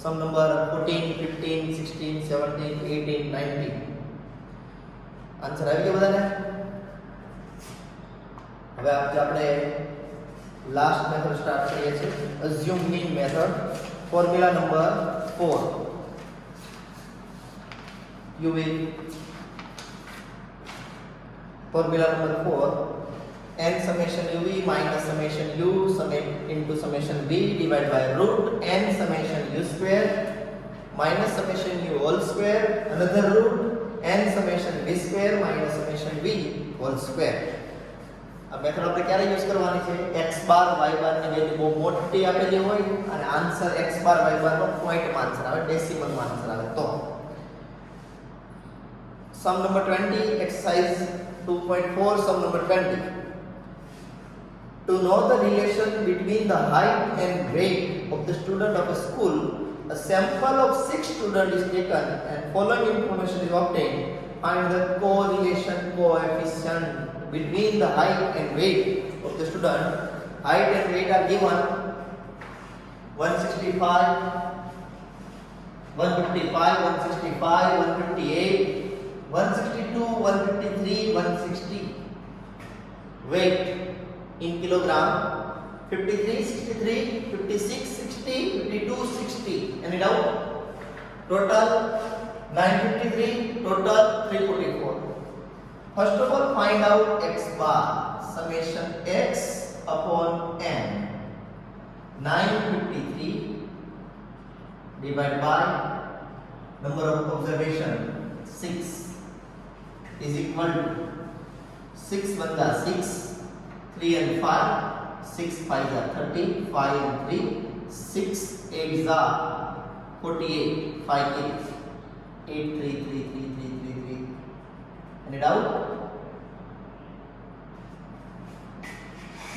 સમ number 14 15 16 17 18 19 answer આવી ગયો બધાને હવે આપણે લાસ્ટ મેથડ સ્ટાર્ટ કરીએ છીએ assume mean method formula number 4 you will formula number 4 n summation uv minus summation u into summation v divided by root n summation u square minus summation u whole square another root n summation v square minus summation v whole square આ method આપણે ક્યારે use કરવાની છે x બાર y બાર ની value બહુ મોટી આપેલી હોય અને આન્સર x બાર y બાર નો પોઈન્ટ માં આન્સર આવે ડેસિમલ માં આન્સર આવે તો sum number 20 exercise 2.4 sum number 20 to know the relation between the height and weight of the student of a school a sample of 6 students is taken and following information is obtained find the correlation coefficient between the height and weight of the student height and weight are given 165 165 158 162 153 160 weight in kilogram 53 63 56 60 52 60 any doubt total 953 total 344 first of all find out x bar summation x upon n 953 divided by number of observation 6 is equal to 6 1 are 6 3 and 5 6 5 are 30 5 and 3 6 8 are 48 5 8 8 3 3 3 3 3 3 any doubt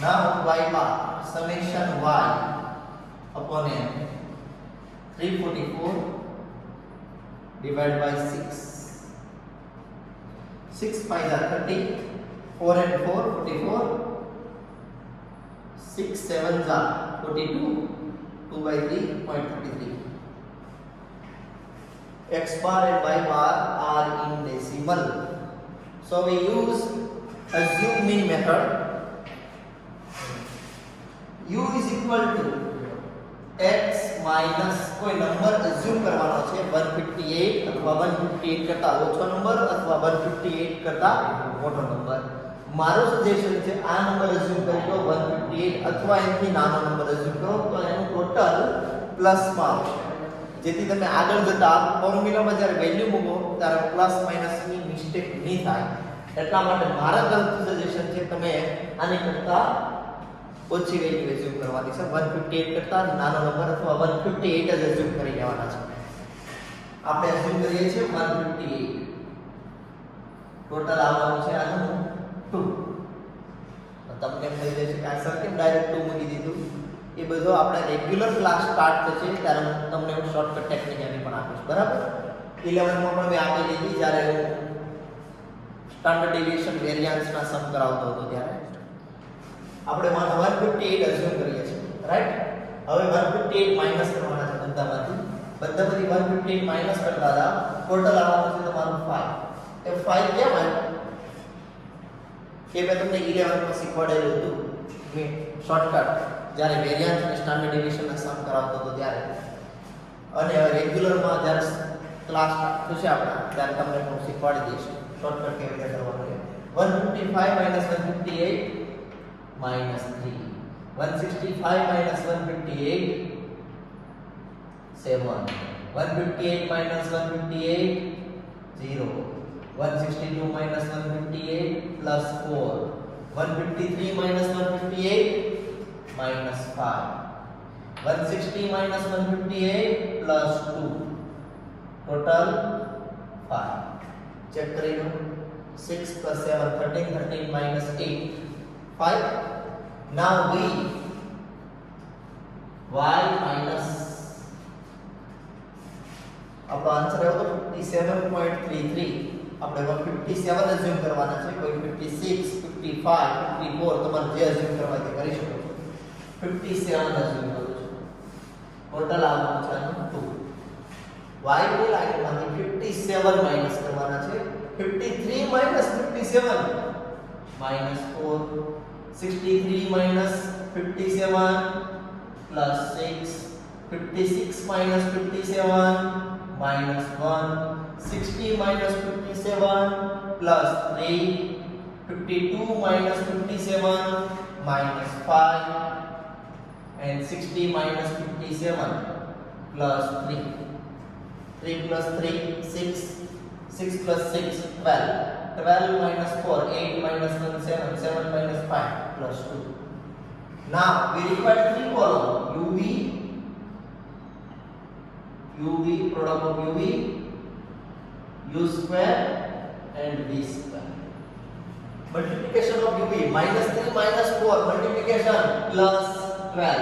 now y bar summation y upon n 344 divided by 6 6 5 are 30 4 and 4 44 6 7 are 42 2 by 3 0.33 x bar and y bar are in decimal so we use assume mean method u is equal to x minus કોઈ number assume કરવાનો છે 158 અથવા 158 કરતા ઓછો number અથવા 158 કરતા મોટો number મારો સજેશન છે આ નંબર અઝ્યુમ કરી લો 158 અથવા એનાથી નાનો નંબર અઝ્યુમ કરો તો એનું ટોટલ પ્લસ માં આવશે જેથી તમે આગળ જતા ફોર્મ્યુલામાં જ્યારે વેલ્યુ મૂકો ત્યારે પ્લસ માઈનસ ની મિસ્ટેક નહીં થાય એટલા માટે મારા તરફથી સજેશન છે તમે આની કરતા ઓછી વેલ્યુ એઝ્યુમ કરવાની છે 158 કરતા નાનો નંબર અથવા 158 જ એઝ્યુમ કરી લેવાના છે આપણે એઝ્યુમ કરીએ છીએ 158 ટોટલ આવવાનું છે આનું 2 તો તમને થઈ જશે કે આ સર કેમ ડાયરેક્ટ 2 મૂકી દીધું એ બધો આપણે રેગ્યુલર ક્લાસ સ્ટાર્ટ થશે ત્યારે હું તમને હું શોર્ટકટ ટેકનિક એની પણ આપીશ બરાબર 11 માં પણ મેં આપી દીધી જ્યારે હું સ્ટાન્ડર્ડ ડેવિએશન વેરિઅન્સ ના સમ કરાવતો હતો ત્યારે આપણે 158 અઝ્યુમ કરીએ છીએ રાઈટ હવે 158 માઈનસ કરવાના છે બધામાંથી 158 માઈનસ કરતા હતા ટોટલ આવવાનું છે તમારું 5 એ 5 કેમ આવ્યું એ મેં તમને 11 માં શીખવાડેલું હતું મેં શોર્ટકટ જ્યારે વેરિઅન્સ અને સ્ટાન્ડર્ડ ડેવિએશન ના સમ કરાવતો હતો ત્યારે અને હવે રેગ્યુલર માં જ્યારે ક્લાસ થશે આપણા ત્યારે તમને હું શીખવાડી દઈશ શોર્ટકટ કેવી રીતે કરવાનું છે 155 minus 158 minus 3 165 minus 158 7 158 minus 158 0 162 minus 158 plus 4 153 minus 158 minus 5 160 minus 158 plus 2 total 5 check करें 6 plus 7 13 13 minus 8 5 now we y minus આપણો આન્સર આવ્યો તો 57.33 આપણે 157 અઝ્યુમ કરવાના છે કોઈ 56 55 54 તમારે જે અઝ્યુમ કરવા તે કરી શકો છો 57 અઝ્યુમ કરું છું ટોટલ આવવાનું છે 2 y ની લાઈનમાંથી 57 માઈનસ કરવાના છે 53 minus 57 minus 4 63 minus 57 plus 6 56 minus 57 minus 1 60 minus 57 plus 3 52 minus 57 minus 5 and 60 minus 57 plus 3 3 plus 3 6 6 plus 6 12 12 minus 4 8 minus 1 7 7 minus 5 plus 2. Now we require three columns UV, product of UV, U square and V square. Multiplication of UV, minus 3 minus 4, multiplication plus 12.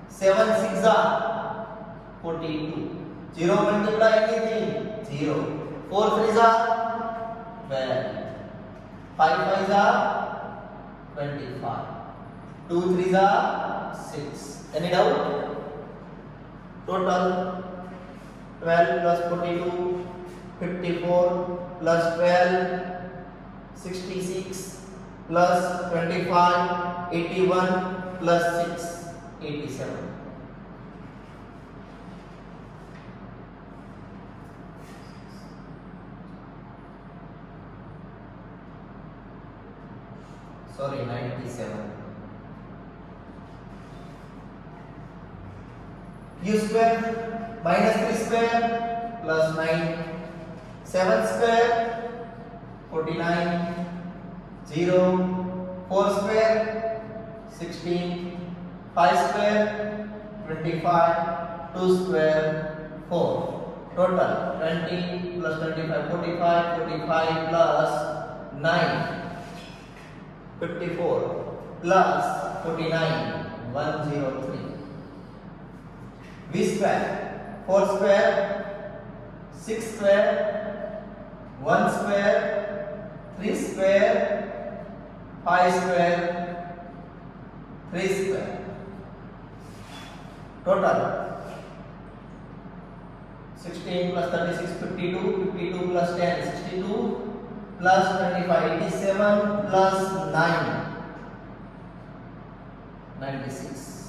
7 6 are 42. 0 multiply anything, 0. 4 3 are 12. 5 5 are 25. 2 3 are 6. Any doubt? Total 12 plus 42 54 plus 12 66 plus 25 81 plus 6 87. Sorry, 97. U square minus 3 square plus 9 7 square 49 0 4 square 16 5 square 25 2 square 4 total 20 plus 25 45 45 plus 9 54 plus 49 103. V square 4 square 6 square 1 square 3 square 5 square 3 square total 16 plus 36 52 52 plus 10 62 plus 25 87 plus 9 96.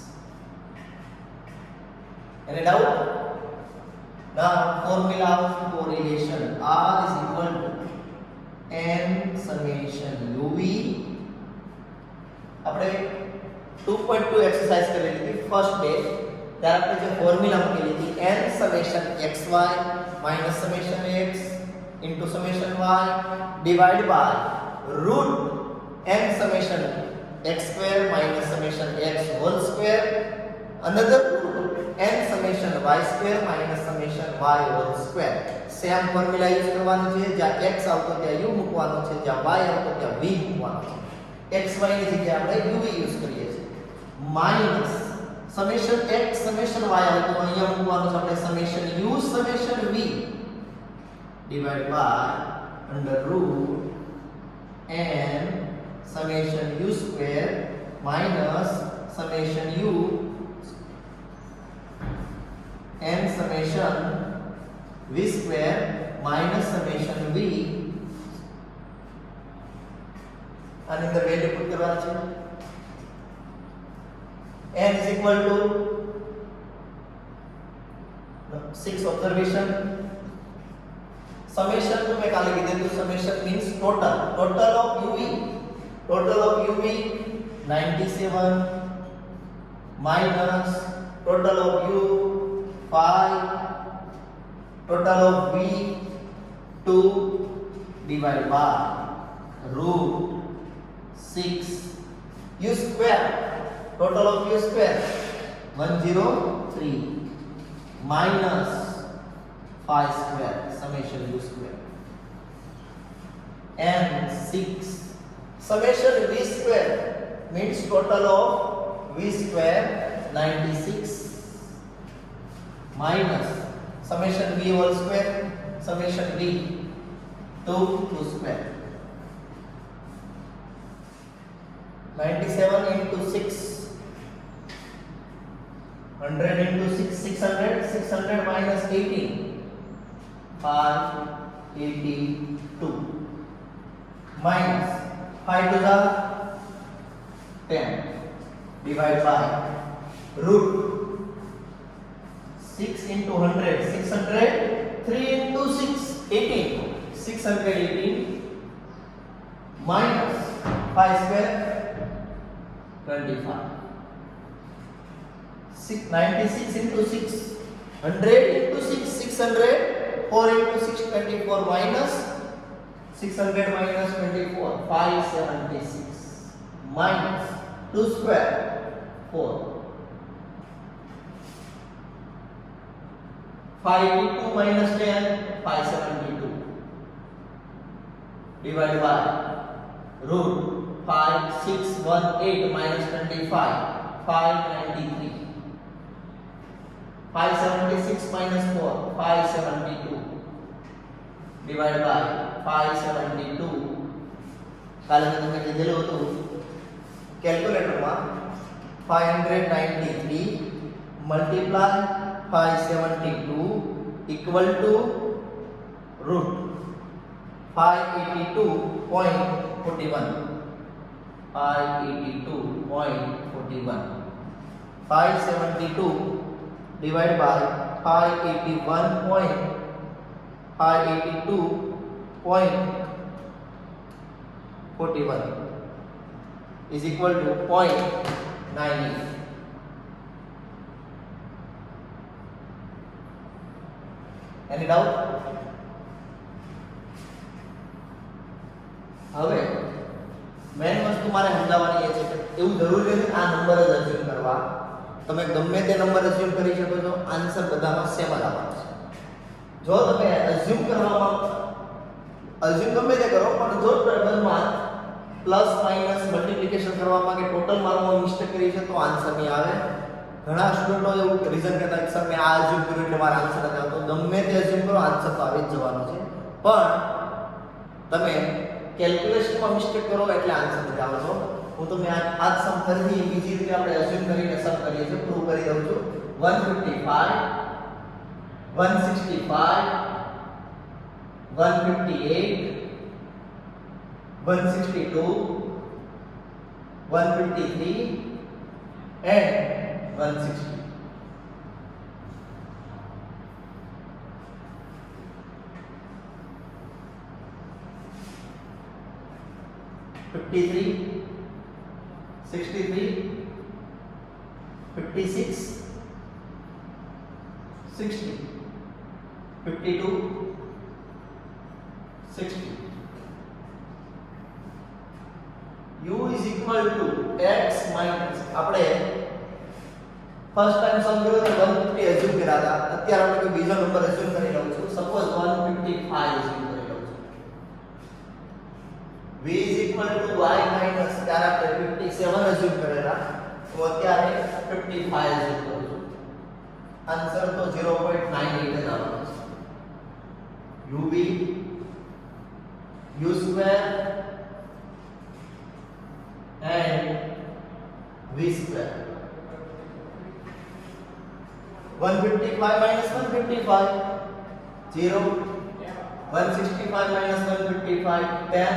Any doubt? Now formula of correlation R is equal to n summation UV. આપણે 2.2 exercise કરેલી હતી first day ત્યારે આપણે જે formula મૂકેલી હતી n summation xy minus summation x into summation y divided by root n summation x square minus summation x whole square another root n summation y square minus summation y whole square. Same formula use કરવાનો છે જ્યાં x આવતો ત્યાં u મૂકવાનો છે જ્યાં y આવતો ત્યાં v મૂકવાનો છે. xy ની જગ્યાએ આપણે uv યુઝ કરીએ છીએ minus summation x summation y આવતો અહીંયા મૂકવાનો છે આપણે summation u summation v divided by under root n summation u square minus summation u n summation v square minus summation v and in the value put करवाना चाहिए n is equal to 6 observation summation को मैं काले किधर तो summation means total of uv 97 minus total of u 5 total of v 2 divided by root 6 u square total of u square 103 minus 5 square summation u square and 6 summation v square means total of v square 96 minus summation v whole square summation v 2 square 97 into 6 100 into 6, 600. 600 minus 18, 582. Minus 5 to the 10. Divide by root 6 into 100. 600. 3 into 6, 18. 618 minus 5 square, 25. 96 into 6, 100 into 6, 600. 4 into 6, 24 minus 600 minus 24, 576 minus 2 square, 4. 582 minus 10, 572. Divide by root 5618 minus 25, 593. 576 minus 4, 572. Divide by 572. કાલે મેં તમને કીધેલું હતું કેલ્ક્યુલેટરમાં 593 multiply 572 equal to root 582.41. 582.41. 572 divided by 582.41 is equal to 0.98. Any doubt? હવે main વસ્તુ મારે સમજાવવાની એ છે કે એવું જરૂરી નથી આ નંબર જ અઝ્યુમ કરવા. તમે ગમે તે નંબર અઝ્યુમ કરી શકો છો, આન્સર બધામાં સેમ જ આવવાનો છે. જો તમે અઝ્યુમ કરવામાં અઝ્યુમ ગમે તે કરો, પણ જો ટેબલમાં પ્લસ માઈનસ મલ્ટીપ્લિકેશન કરવામાં કે ટોટલ માર્કમાં મિસ્ટેક કરી છે તો આન્સર નહીં આવે. ઘણા સ્ટુડન્ટો એવું રીઝન કરતા કે સર મેં આ અઝ્યુમ કર્યું એટલે મારો આન્સર નથી આવતો. ગમે તે અઝ્યુમ કરો આન્સર તો આવી જ જવાનો છે, પણ તમે કેલ્ક્યુલેશનમાં મિસ્ટેક કરો એટલે આન્સર નથી આવતો. હું તમને આ સમ ફરીથી બીજી રીતે આપણે અઝ્યુમ કરીને સમ કરીએ છીએ, પ્રૂવ કરી દઉં છું. 155 165 158 162 153 and 160. Fifty-three, 63, 56, 60, 52, 60. U is equal to x minus આપણે ફર્સ્ટ ટાઈમ સમ કર્યો તો 150 અઝ્યુમ કર્યા હતા. અત્યારે આપણે કોઈ બીજો નંબર અઝ્યુમ કરી લઉં છું. સપોઝ 155 અઝ્યુમ કરી લઉં છું. v is equal to y minus ત્યારે આપણે 57 અઝ્યુમ કરેલા, તો અત્યારે 55 અઝ્યુમ કરું છું. આન્સર તો 0.98 જ આવવાનો છે. uv u square and v square. 155 minus 155 0. 165 minus 155 10.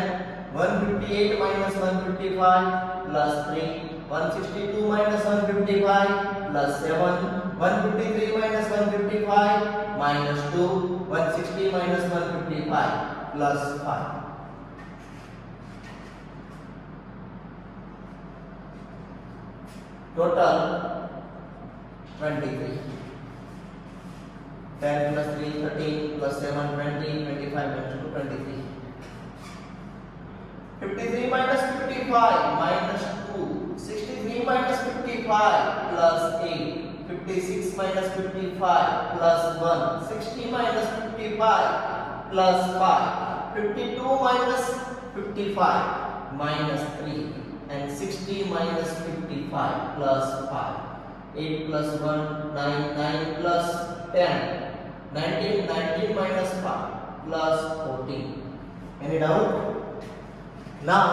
158 minus 155 plus 3. 162 minus 155 plus 7. 153 minus 155 minus 2. 160 minus 155 plus 5. Total 23. 10 plus 3 13 plus 7 20 25 minus 2 23. 53 minus 55 minus 2. 63 minus 55 plus 8. 56 minus 55 plus 1. 60 minus 55 plus 5. 52 minus 55 minus 3. And 60 minus 55 plus 5. 8 plus 1 9. 9 plus 10 19. 19 minus 5 plus 14. Any doubt? Now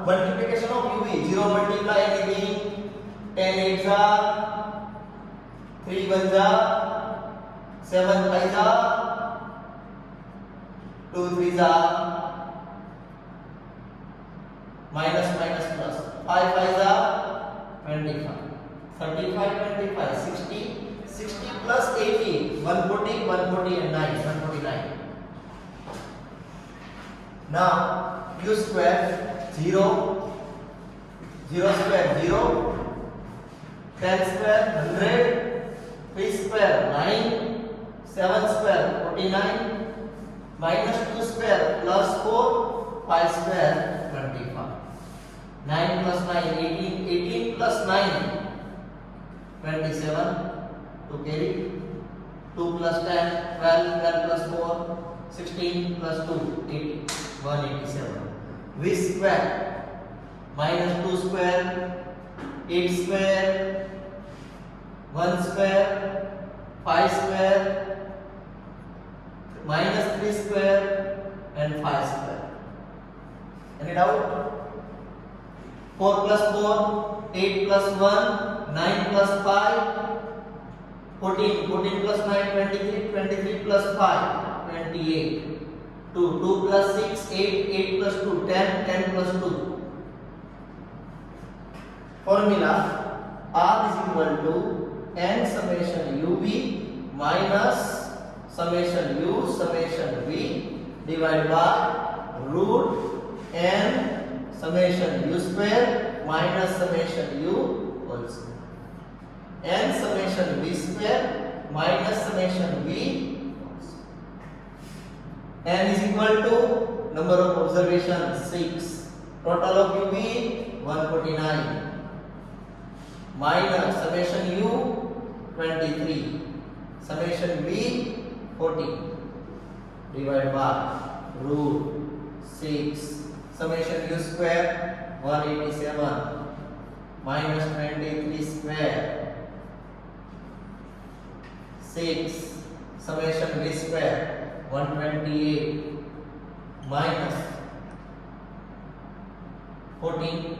multiplication of UV. 0 multiply anything. 10 8s are 3 1 जा 7 5 जा 2 3 जा minus minus plus 5 5 जा 25 35 25 60 60 plus 80 140 140 and 9 149. Now u square 0 0 square 0 10 square 100 3 square 9 7 square 49 minus 2 square plus 4 5 square 25 9 plus 9 18 18 plus 9 27 to carry 2 plus 10 12 12 plus 4 16 plus 2 8 187 v square minus 2 square 8 square 1 square 5 square minus 3 square and 5 square. Any doubt? 4 plus 4 8 plus 1 9 plus 5 14 14 plus 9 23 23 plus 5 28 2 2 plus 6 8 8 plus 2 10 10 plus 2. Formula R is equal to n summation UV minus summation U summation V divided by root n summation U square minus summation U whole square. N summation V square minus summation V whole square. N is equal to number of observations 6. Total of UV 149 minus summation U 23 summation V 40 divided by root 6 summation U square 187 minus 23 square 6 summation V square 128 minus 14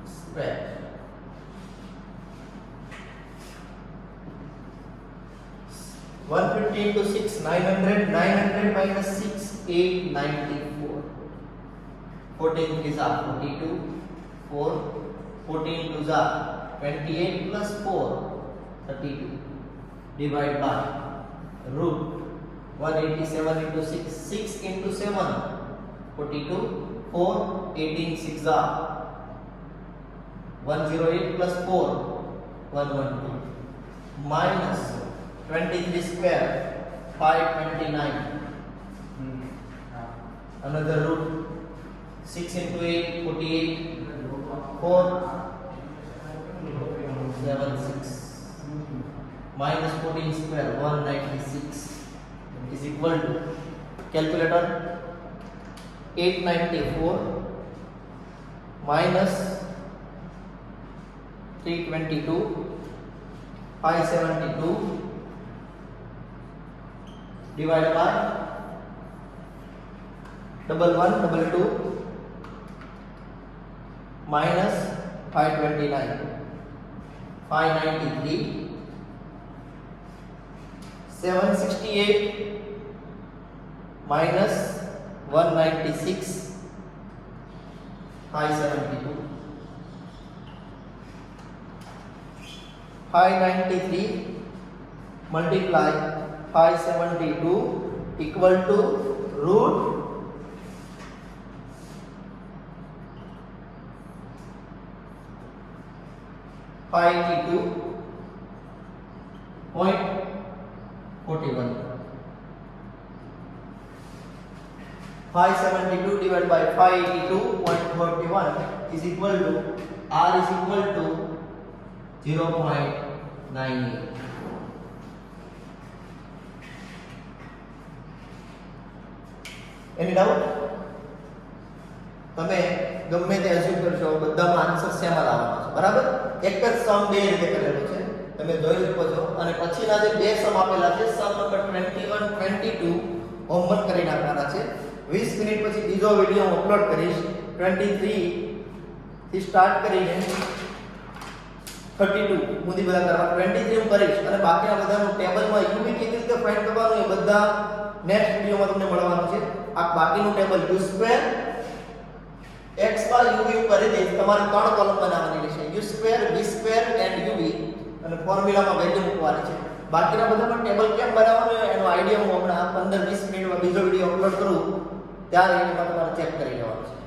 square. One 50 into 6 900 900 minus 6 894 14 3s are 42 4 14 2s are 28 plus 4 32 divide by root 187 into 6 6 into 7 42 4 18 6s are 108 plus 4 112 minus 23 square 529 another root 6 into 8 48 4 7 6 minus 14 square 196 is equal to calculator 894 minus 322 572 divided by 1122 minus 529 593 768 minus 196 572 593 multiply 572 equal to root 582.41 572 divided by 582.41 is equal to R is equal to 0.98. Any doubt? તમે ગમે તે assume કરશો બધામાં answer same આવવાનો છે બરાબર એક જ સમ બે રીતે કરેલો છે તમે જોઈ શકો છો અને પછીના જે બે સમ આપેલા છે સમ નંબર 21 22 હોમવર્ક કરી નાખવાના છે 20 મિનિટ પછી બીજો વિડિયો હું અપલોડ કરીશ 23 થી સ્ટાર્ટ કરીને 32 સુધી બધા કરવા 23 હું કરીશ અને બાકીના બધાનું ટેબલમાં uv કેવી રીતે ફાઇન્ડ કરવાનું એ બધા નેક્સ્ટ વિડિયોમાં તમને મળવાનું છે. આ બાકીનું ટેબલ u2 x બાર uv કરી દઈશ. તમારે ત્રણ કોલમ બનાવવાની રહેશે u2 v2 એન્ડ uv અને ફોર્મ્યુલામાં વેલ્યુ મૂકવાની છે. બાકીના બધામાં ટેબલ કેમ બનાવવાનું એનો આઈડિયા હું હમણાં 15-20 મિનિટમાં બીજો વિડિયો અપલોડ કરું ત્યારે એમાં તમારે ચેક કરી લેવાનું છે.